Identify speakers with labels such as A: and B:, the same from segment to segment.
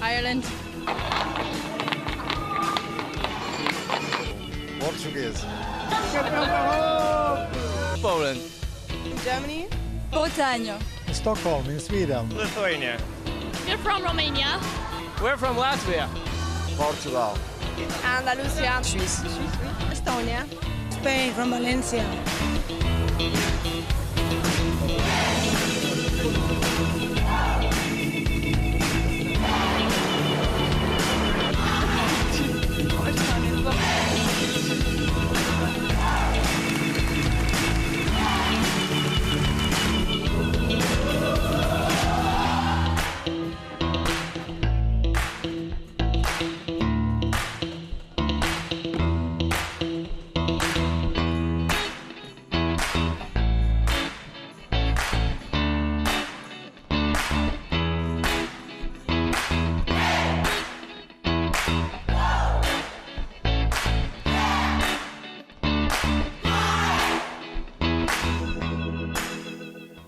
A: Ireland.
B: Portuguese.
C: Poland.
A: Germany.
D: Bretagne.
B: Stockholm in Sweden.
C: Lithuania.
A: We're from Romania.
C: We're from Latvia.
B: Portugal.
A: Andalusia.
D: Suisse.
A: Estonia.
D: Spain, from Valencia.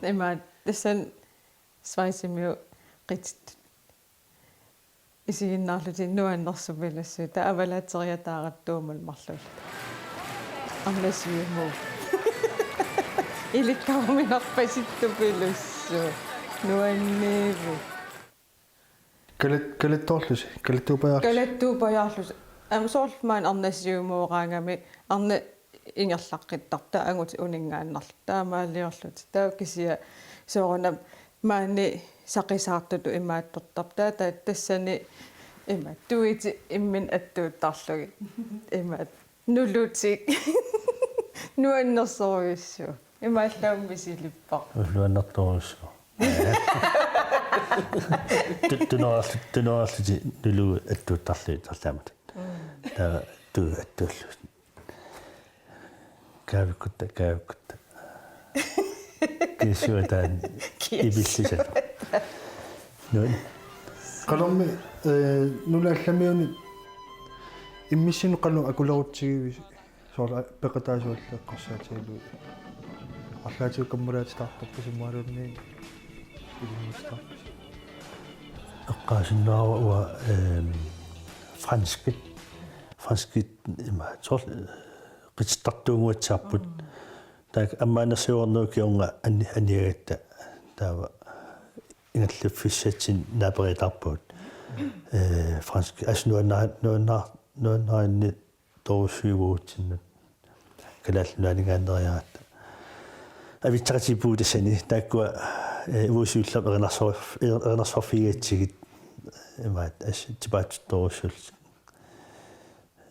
E: Immer tässä svaisimme qitsit isiinnaarluti nuannersupillassu taavalateriataarattuumul marlul arnasiumu ilikkaruminarpasittupilussu nuanniivu kalattuupajaarlus soorlmaan arnasiumuoraangami arne ingerlaqqittarta angut uningaannarlu taamaaliorlut taukisia soorna maani saqisaartutu imaattortarta tassani ima tuiti immin attuuttarlugi ima nuluti nuannersoruissu imaallaummisilippar
F: nuannertoruissu tunoarluti nulu attuuttarluit tarlaamat ta tu attullu kaavikutta kisuutaan ibillisat noin
G: qalormi nulaallamiuni immissin qallu akularutsigivisi soorla peqataasualleqqarsaatilu арлаатиу каммулаатитаарторпу суммаалуунни илиммистаарпус
F: эққаасиннаарва уа франскит има сор qitstartuunguatsaarput taak ammaanерсиуорнуукиунга аниагатта таава ингаллуффиссатсин наапериtarput франски аснуаннаанни торусуигуутсиннут калааллуанигааннериаратта авитсакатипуутассани тааккуа уусиуллап ернарсорфигатсигит имаат ас типаатторусул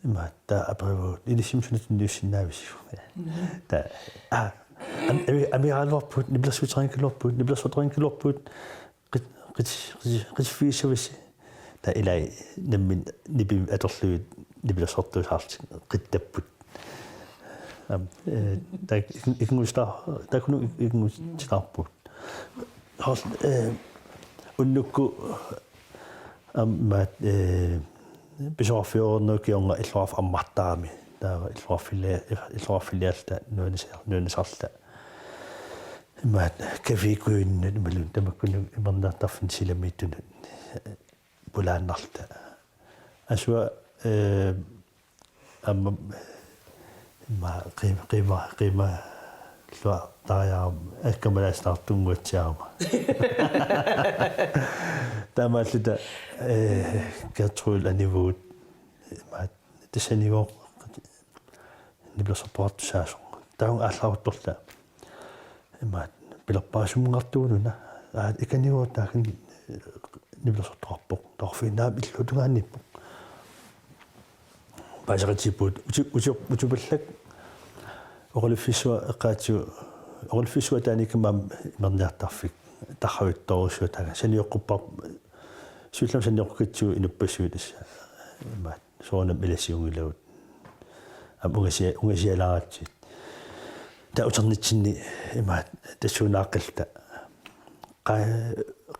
F: имаатта апревут илисимсунат ньюсиннаавису та амигаалорпут нибласутринкилорпут qitsfiissavisi ta ilai nammin nibim atorluit nibilasortuusaarti qittapput ta takunu ikngustarput hos unnukku ammat bisorfiornukiorna illuarf ammartaami taava illuarfilialta nuunisarta имаат кафикуиннут ималун тамаккуну имернаартарфин силамииттунут пулааннарта асуа амма ма қима луа тааяам аккамалаастартунгуатсиарма тамааллута гертрул анивуут имаат тасаниго нибласоппортсаасо таун аалларуттурла имаат пилерпаасумгартуунуна иканиуутаахан нибласорторпоқ торфинаам иллутугаанниппоқ бажаратипут утупаллак орулффисуа эққаатсу орулффисуа тааникамаам имерниартарфик тархавитторусуа таага саниоққуппар суллам саниоққитсуу инуппассуутасса имаат соонам илассиунгилавут унгасиалааратсит таутэрнитсинни имаат тассуунааққилта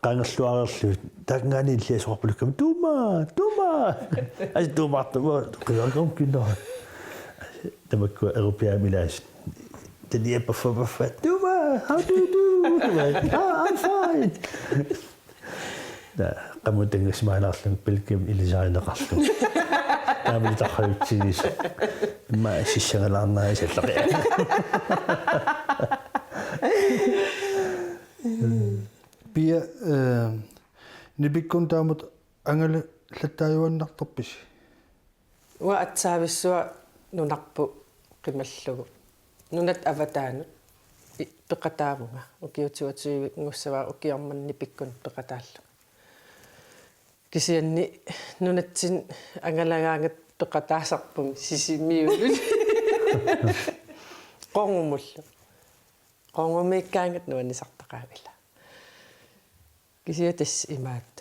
F: qaangerluarerluut taangaani illiasuarpulukam tuuma as tuumartuma qiorgum kinnoa tamakku europeamilaas taniapaffa tuuma how do you do I'm fine لا قاموا تنقسم على أصلا بالكم اللي جاي نقصهم قاموا يتخيل تشيليش ما إيش الشغل عنا إيش التقية
G: بيا نبيكون دامت أنغل لتايوان نقطبش
E: وأتسابسوا ننقبو قملو نونت أفتانو بقتامنا وكيوتيوتي نوسوا وكيومن نبيكون بقتالو كيسيني نونتين أنغلاغانت بقتاسقبم سيسيميولو قومول قومميكانت نوني سقتقابلا كيسيتس إمات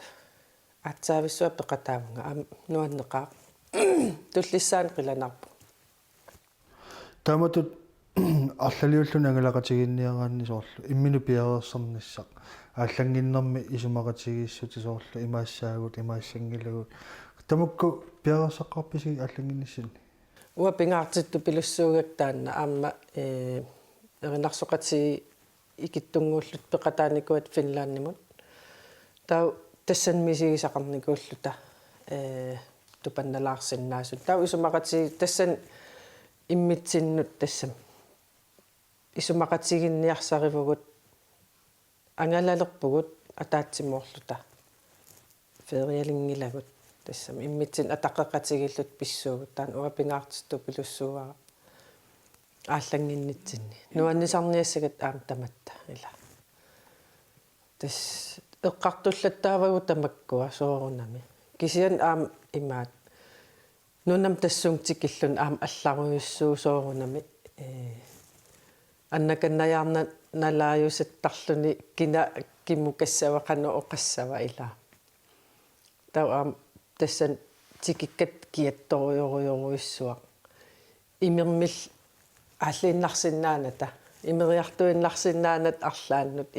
E: أتسابسوا بقتامنا أم نوانقا تلسان قلنابو
G: تامت аллалиуллун ангалакатигинниагаанни соорлу иммину пиареерсарниссақ ааллангиннэрми исумакатигииссути соорлу имаассаагут имаассангилагут тамукку пиареерсаққарписиги ааллангинниссини
E: уа пингаартитту пилуссуугак таанна аама эринарсоқати икиттунгууллут пеқатааникуат финлааннимут тау тассанмисигисақарникууллута тупанналаарсиннаасут тау исумакати тассан иммитсиннут тассам исумакатигинниарсаривгут ангалалерпугут атаатсимоорлута фериалингилагут тассам иммитсин атаққақатигиллут писсуугут таан уапингаартитту пилуссууара ааллангиннитсинни нуаннисарниассагат аам таматта ила тас эққартуллаттаавагу тамаккуа соорунами кисиан аам имаат нунам тассунгтикиллун аам алларуйуссуу соорунами аннаканнаярна налааюсаттарлуни кина киммукассавақану оқассава ила тау аам тассан тикиккат киатториориоруйуссуа имермил ааллииннарсиннааната имериартуиннарсиннаанат арлааннут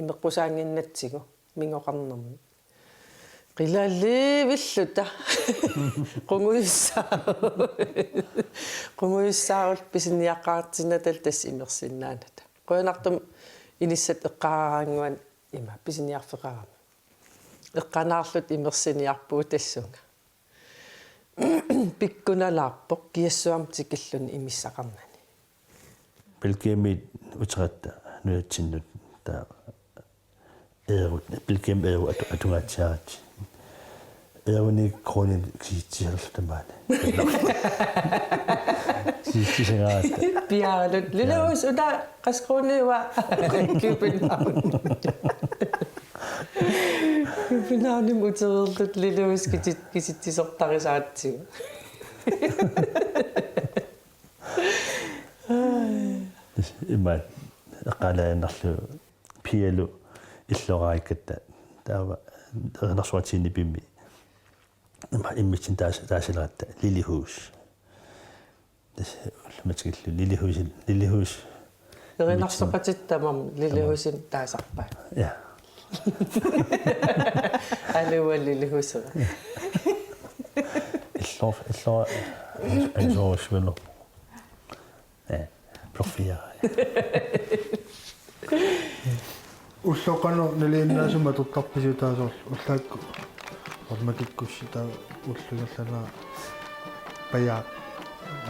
E: имеққусаангиннатсигу мингоқарнерми qilaalliivillута qunguissaarull pisiniaqqaartinnatal tass imersinnaanata quyanartum inissat eqqaaraanguan ima pisiniarfeqarama eqqanaarlut imersiniarpuu tassunga pikkunalaarpoq kiassuam tikilluni imissaqarnani
F: بالكيمي وتغطى نوتشنو تا بالكيم أتوغاتشات أوني كوني كيتشيل تمان كيتشيل
E: بيالو للوس ودا قسكوني وا كيبناني موتورلت للوس كيتشي سوقتاريساتي
F: إما قال نحلو بيلو إللوغايكتا تاوا نصواتيني بيمي إمتين تاسلغاتا ليلي هوش ما تقول ليلي هوش
E: نحسقت تمام ليلي هوش تاسقبا
F: يا
E: أنا هو ليلي هوش
F: إللو أنزو شبلو بروفيا
G: уллоқану налииннаасума туттарписутаасоор уллаакку ормакиккуссита уллугаллана пая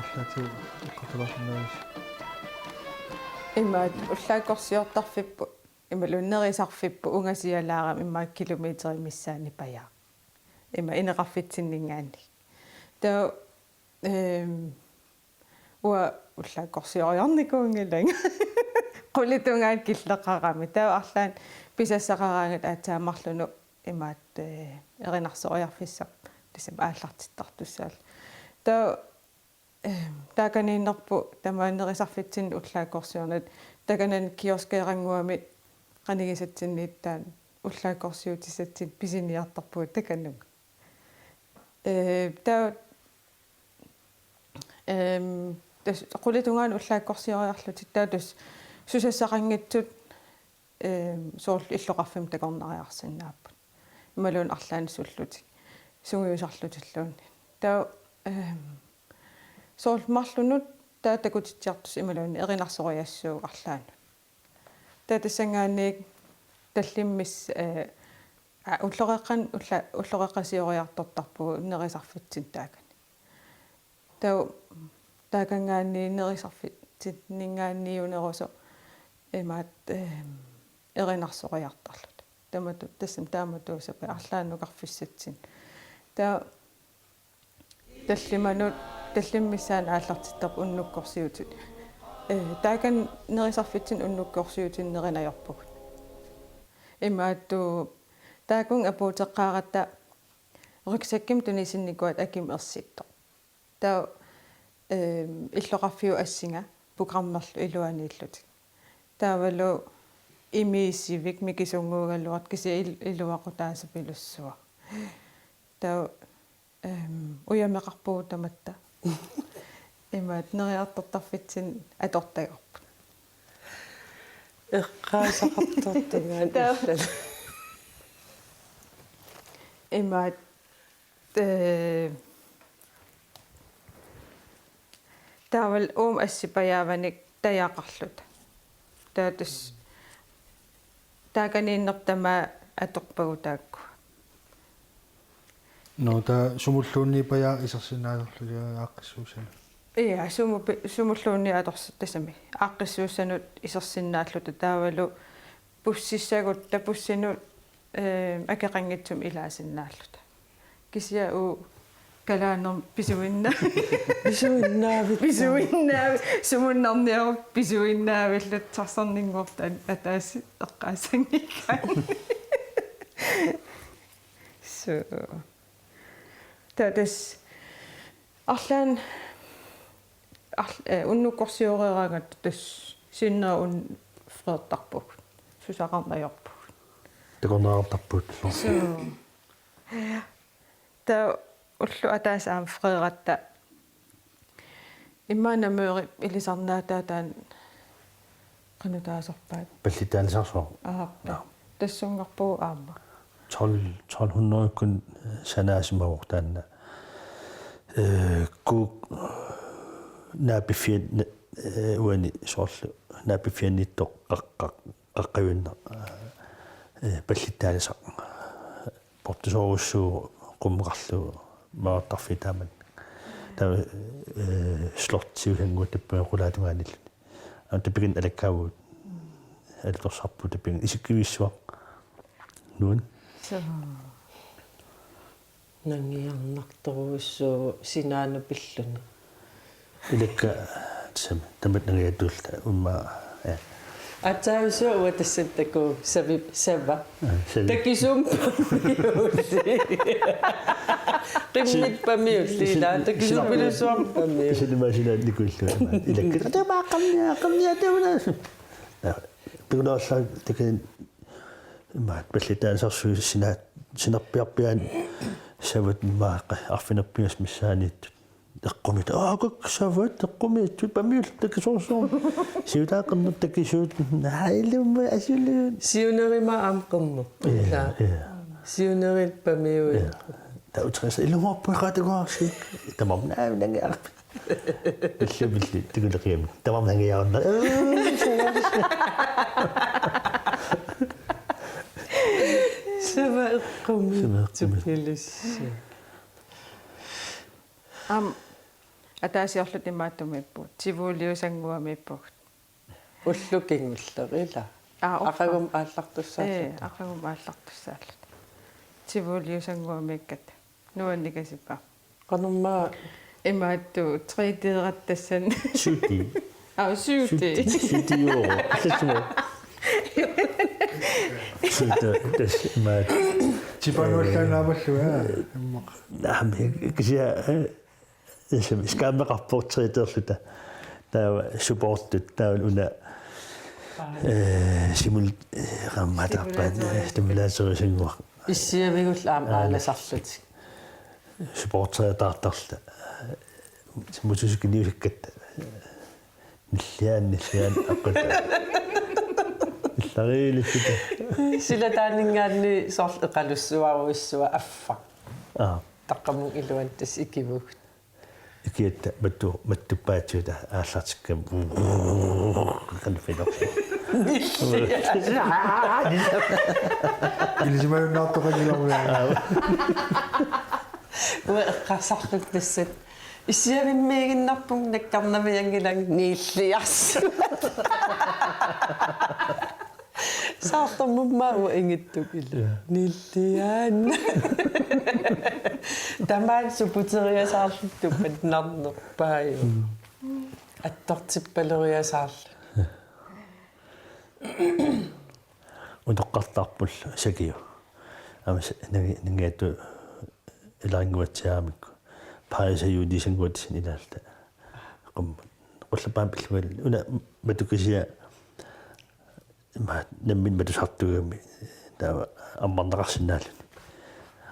G: арлаатиу эққаталарсинаавис
E: имма уллааккорсиортарфиппу ималуннерисарфиппу унгасиалаарам имма километри миссаани пая имма инеқарфитсиннингаани таа уа уллааккорсиориарникуунгилан qulituungaat killeqarami taa arlaan pisassaqaraangat aataammarlunu imaat erinarsooriarfissaq tisam aallartittartussaal taa taakaniinnerpu tamaanerisarfitsin ullaakkorsiornat takanan kioskeeranguami qanigisatsinniittaan ullaakkorsiutisatsin pisiniartarpuu takanung taa tas qulituungaan ullaakkorsioriarlutit taatus susassaqanngitsut soorl illoqarfim takornariarsinnaappat imaluun arlaanissullutik sungiusarlutilluunni taa soorl marlunut taa takutitsiartus imaluun erinarsoриассуу arlaanut taa tassangaanniik tallimmis
D: уллореққан уллореққасиориарторtarпугу нерисарфитсин таакани тау таакангаани нерисарфитсит нингаанниунерусо имаат эринарсориартарлут тамату тассам тааматуусапа арлааннукарфиссатсин таа таллиманут таллиммиссаан ааллартиттарпу уннуккорсиутит таакан нерисарфитсин уннуккорсиутин неринajorpugут имаатту таакун апуутеққааратта рюксакким тунисинникуат аким ерситто таа иллоқарфиу ассинга программерлу илуанииллут таавалу имисивик микисунгуугаллуат киси илуақутаасапилуссуа таа уямеқарпуу таматта имаат нериартортарфитсин атортагарпут
E: эққаасақартортагаан
D: имаат таавал ассипаяаваник таяақарлут таатас тааканииннертама аторпагу таакку
G: нота сумуллуунни пая исерсинааерлулиа ааққиссуусана
D: сумуллуунни аторсаттасами ааққиссууссанут исерсиннааллута таавалу пуссиссагут тапуссинут акеқангитсум илаасиннааллута кисиа у калаанер писуинна писуиннаави сумуннарниару писуиннаавиллут тарсарнингорта атааси эққаасангикка so тадас арлаан уннуккорсиореераагат тас синнаа ун фреэртарпуг сусақарнаёрпуг
F: такорнеартарпут
D: та уллу атаасаам фреератта иммаанамеери илисарнаатаатаан qanutaasarpaat
F: паллитаалисарсоо
D: тассунгарпуу аама
F: 1200 kun санаасимавортаанна ку набифиан уани соорлу набифианитто қаққавинна паллитаалисақ портусооруссуу qumqarlu maartarfitaaman ta slortsiulanguut tappuaqulaatugaanillu tapigin alakkaavut altorsarpu tapigin isikkivissuaq nuun
E: нангиарнарторуссуу синаанупиллуни
F: илакка тсам тамат нангиатуулта умма
E: атаусуу уатассаттаку савип сава такисум тэммит памиулли лаа такисум пилусуам памиу
F: синемасина никуллу илакка тамаақамниа тавна пигноорлаа такин маат паллитаасарсуу синарпиарпиан сават мааққа арфинерпиас миссааниттут эққумит аакак сават эққумит памиул такисорсоо сиутааққарнер такисуут хаилумма асулу
E: сиунерима аамқумму лаа сиунерит памиу
F: таутрас илумарпуқатугаарси тамамнаа нангиар иллабилли тигулеқиам тамам нангиарна
E: сава эққумит тупилис
D: атаасиорлут имааттумиппу тивуулиусангуамиппуг
E: уллукингуллерила ақагум ааллартуссааллут
D: ақагум ааллартуссааллут тивуулиусангуамиккат нуанникасиппа
E: qanummaa
D: имаатту 3D-раттассан
F: сути
D: сути
F: асатсумо сутас мат
G: типанууллаанааваллуа иммақ
F: нами кися эсэм скаммеқарпортриитерлута таа суппорттут таавал уна симул рамматарпаат стимулаторисингуа
E: иссиавигул ааласарлут
F: суппортриатаартарла мутусикниусиккатта ниллиан аққута илларилиссута
E: силатаанингаанни сорл эқалуссуаруиссуа аффа таққаму илуантас икивуг
F: икиатта маттуппаатсута ааллартиккам канфинерси
G: илисимаюннаартоқагиларуяа
E: уэққарсарлут тассат иссиавиммиигиннарпун наккарнамиангилан нииллиарс саартормуммаа уингиттук ила ниллиаан тамаан супутериасаарлуттуп атнарнерпааю аттортиппалериасаарла
F: унеққартаарпул сакиу амас нангиату илаангуатсаамикку паисаюудисангуатсин илаалта қумма қуллапаан пиллугал уна матукисиа ма наммин матусартугами таа аммарнеқарсинаалун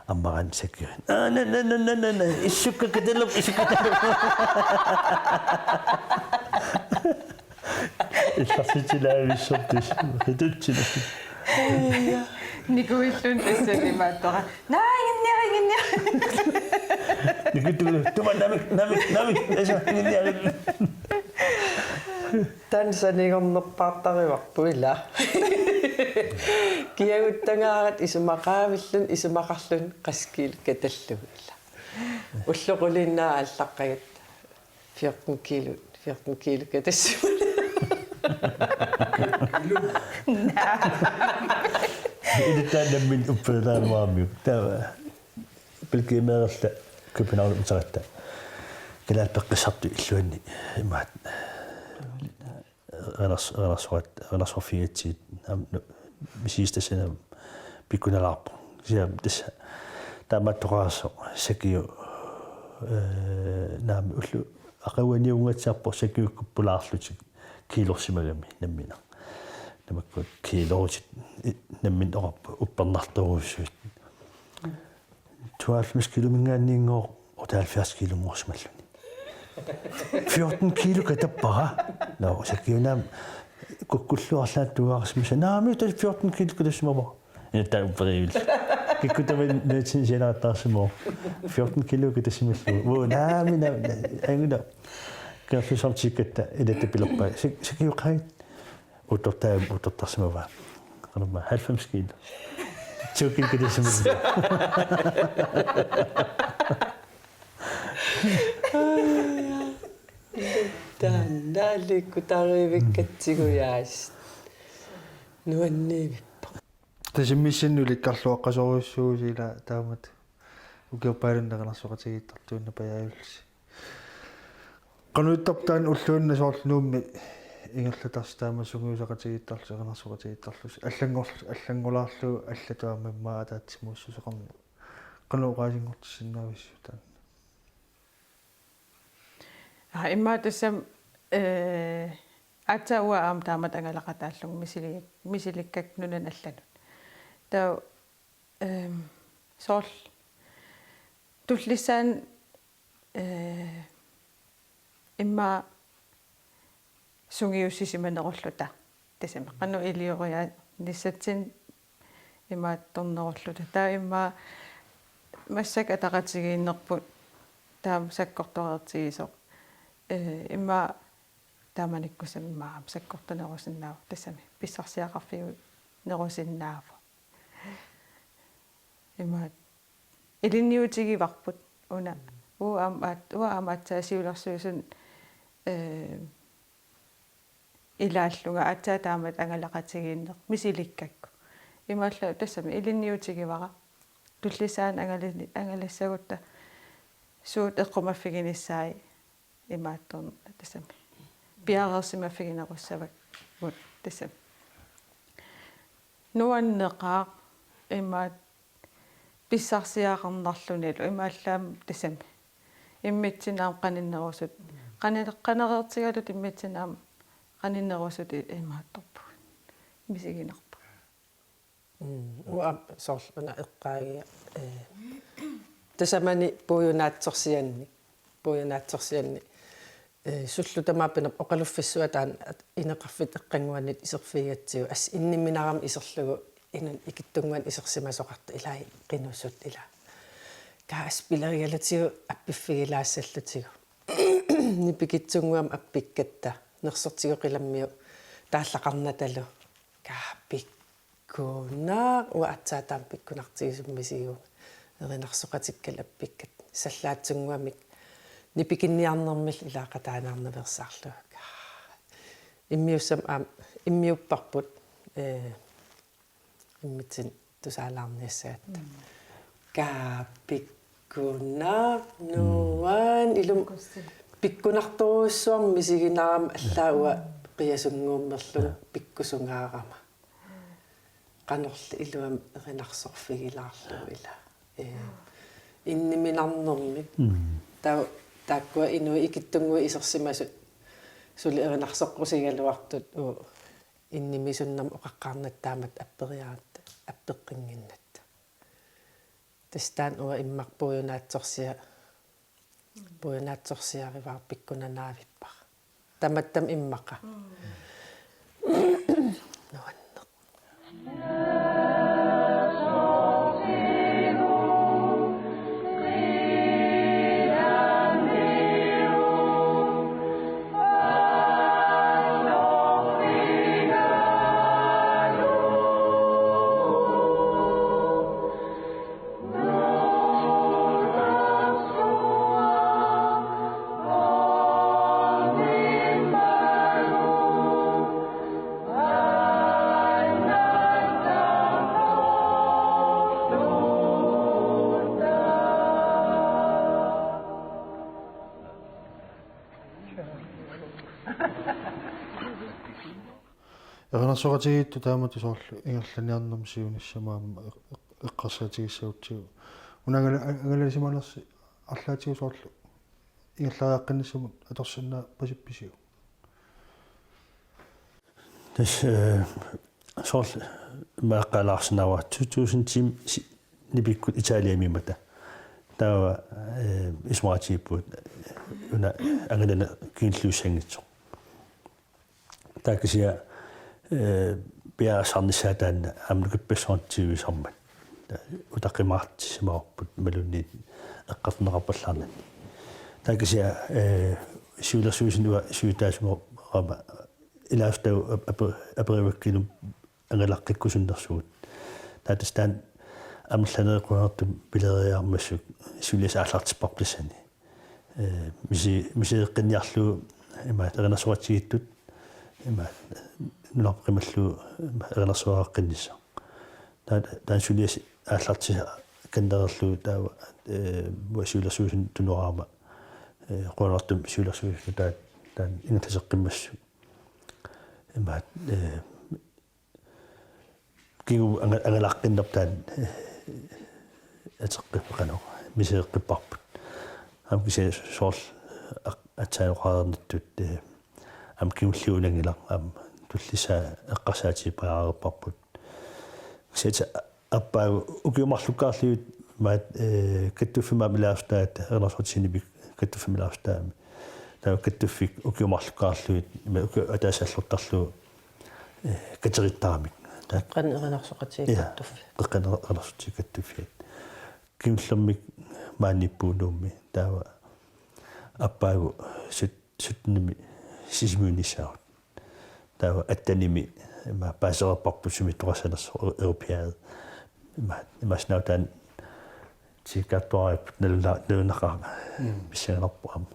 F: аммаран сакиу на иссуккакаталуп илларситилаависсортис хитутсила
D: Никуиллун тассалимааттора наингинниарингинниа
F: никиту тума намик эса гинниари
E: тансанигорнерпаартариварпу ила киагуттангаарат исумақаавиллун исумақарлун қаскиил каталлуг ила уллоқулиннаа аллаққагат 14 кило катассу
F: идэтта наммин уппелаануармиу таа пилкимеерла купинаар утаратта калаал пеққиссарту иллуанни имаат анасофиатсиит мисистасена пикуналаарпу сиам тасса тааматтоқарсо сакиу наами уллу ақауаниунгатсаарпо сакиуккуппулаарлутик килорсимагами наммина намакку килоочит наммин ораппу уппернарторуссуит 12 киломингаанниингоо 78 киломорсмаллуни 14 кило катаппара но сакиунам куккуллуарлааттугаарсмаса наами 14 кило катассимава интаа уппериил киккутавин нэтсин сенааттаарсимо 14 кило катассималлу во наами ангуна кафисамтиккатта илаттапилерпа сакиуқайт утортарсимава канама 90 кило чукин катассималлу
E: таандааликкутаривиккатсигуяас нуаннивиппа
G: тасиммиссиннули карлуаққасоруссуусила таамат укиорпаалуннеқанарсоқатигиттартуунна паяавиллси кануиттартаан уллуунна соорлунуумми ингерлатарс таама сугиусақатигиттарлу эқанарсоқатигиттарлус аллангулаарлу аллатуаммаа таатсимууссусеқарну кануоқаасингортиссиннаависсу таан
D: имма тассам атауа аам таамат ангалақатааллуг мисиликкак нунан алланут таа сорл туллисаан имма сунгиуссисиманеруллута тассама қанну илиориа ниссатсин имма торнеруллута таа имма массак атақатигииннерпут таам саккорторертигисоқ имма тааманиккусам иммаам саккортунерусиннаав тассами писсарсиақарфигу нерусиннаава имма илинниутигиварпут уна уаамаатсаасиулерсуусун илааллуга атсаа таамат ангалақатигииннер мисиликкакку имаалла тассами илинниутигивара туллисаан ангалассагутта суут эққумаффигиниссаи имаатторн тассами пиарерсимаффигинеруссавак вот тассами нуаннеқаа имаат писсарсиаақарнарлуналу имааллаам тассами иммитсинаам қаниннерусут қанереертигалут иммитсинаам qaninerusut imaattorpu misiginerpu
E: уа соорлуна эққаагия тасамани пуйунаатсорсианни суллу тамааппина оқалуффиссуатаан инеқарфит эққангуаннит исерфигатсиу ас иннимминарам исерлугу инун икиттунгуан исерсимасоқарта илаи қинуссут ила каас пилеригалатигу аппиффигилаассаллутигу нипикитсунгуам аппиккатта нерсертигоқиламмиу тааллақарнаталу каапиккуунаа уатсаатаам пиккунартигисуммисигу эринарсоқатиккал аппиккат саллаатсунгуамик нипикинниарнэрмил илаақатаанаарнаверсаарлуг иммиуссам иммиуппарпут иммитсин тусаалаарниассаатта каапиккуунаа нуан илум пиккунарторуссуарми сигинаарама аллаауа қиасунгууммерлу пиккусунгаарама qanорли илуам эринарсорфигилаарлу ила инниминарнэрмик тааккуа инуи икиттунгуи исерсимасут сули эринарсоққусигалуартут иннимисуннам оқаққарнаттаамат аппериаат аппеққингиннат тестан уа иммарпуюнаатсорсиариваар пиккунанаавиппар таматтам иммақа
G: эрнарсоқатигиитту таамату соорлу ингерланиарнэрм сиуниссамаама эққарсаатигиссаутсигу унагаласималерси арлаатигу соорлу ингерлаааққиннассамут аторсиннаа пасипписигу
F: тэс сорл мааққалаарсинава 2000 нибиккут италиамимата таа исмаатиппут уна ангана кинлуусангитсо тааксиа биасарнисаатаанна амлукиппассуартигуисармат утаққимаартисимаорпут малунни эққарнеқарпаллаарнат тааксиа сиулерсуусинуа сиутаасумо рама илаастау апериваккилум ангалаққиккусуннэрсуут таатастаан амлланеқунартум пилериаармассук сиулисааллартиппарплассани мисиэққинниарлуу има эринасуатигиттут има нунарпрималлу эринасуааққиннисса таан сулиас ааллартиса кандерерлуу таава сиулерсуусин тунураама қонартум сиулерсуусин таан ингатасеққиммассу има кигу ангалаққиннертаан атеққиппеқано мисеэққиппарпут амкисе соорл атсааюқарнаттут амкиуллиулангила туллиса эққарсаатипаарерпарпут сета аппаа укиумарлуккаарлиут маат каттуффимаамилаавстаат эрнерсутсинибик каттуффимилаавстаами таа каттуффик укиумарлуккаарлуут има атаасааллортарлуу катериттарамик
E: таққан эрнерсоқатигиттуффи
F: эққанерсутигаттуффиат кимллэрмик мааниппуунуумми таава аппаагу сутними сисмуунissaaут таава аттаними има паасераппарпусуми торасалерс европеад имаснаутаан тикаттуарап налунақаа миссаанерпуам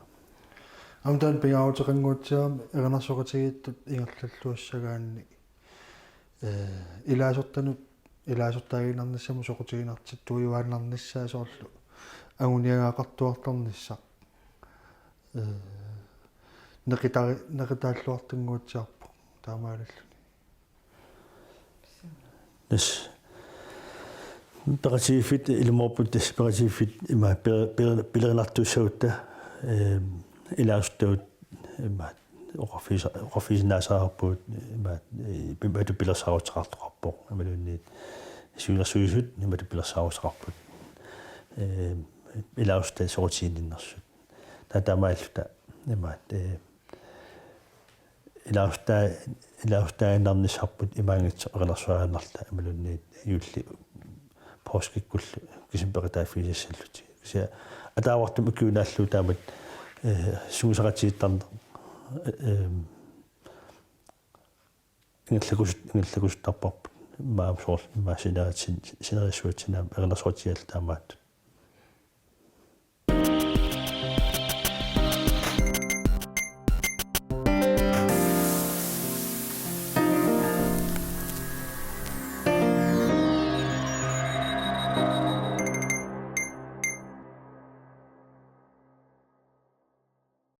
G: амтан пиаутеқангуутсаам эрнарсоқатигииттут ингерллаллуассагаанни илаасортаагинарниссаму соқутигинартиттуивааннарниссаа соорлу агуниагаақартуартарнissaaq неқитааллуартингуутсаарпу таамаалаллуни
F: нэс ператифит илморпут ператифит има пилеринартуссаутта илаастуут има офиснаасаарпут има бимату пилерсааруутеқартоқарпоқ амалунни сиулерсуисут имату пилерсааруутеқарпут илаастаа сорутииннерсут татамааллута има илаастааннарнисарпут имаангитсо эрнерсуааннарта амалунни юулли поскиккуллу кисимперитааффигиссаллути кися атаавартум укиунааллуу таамат суусаратииттарна ингерлакусуттарпарпут маам соорл маасинератсин синерисуатсинаа эрнерсуатиал таамааттут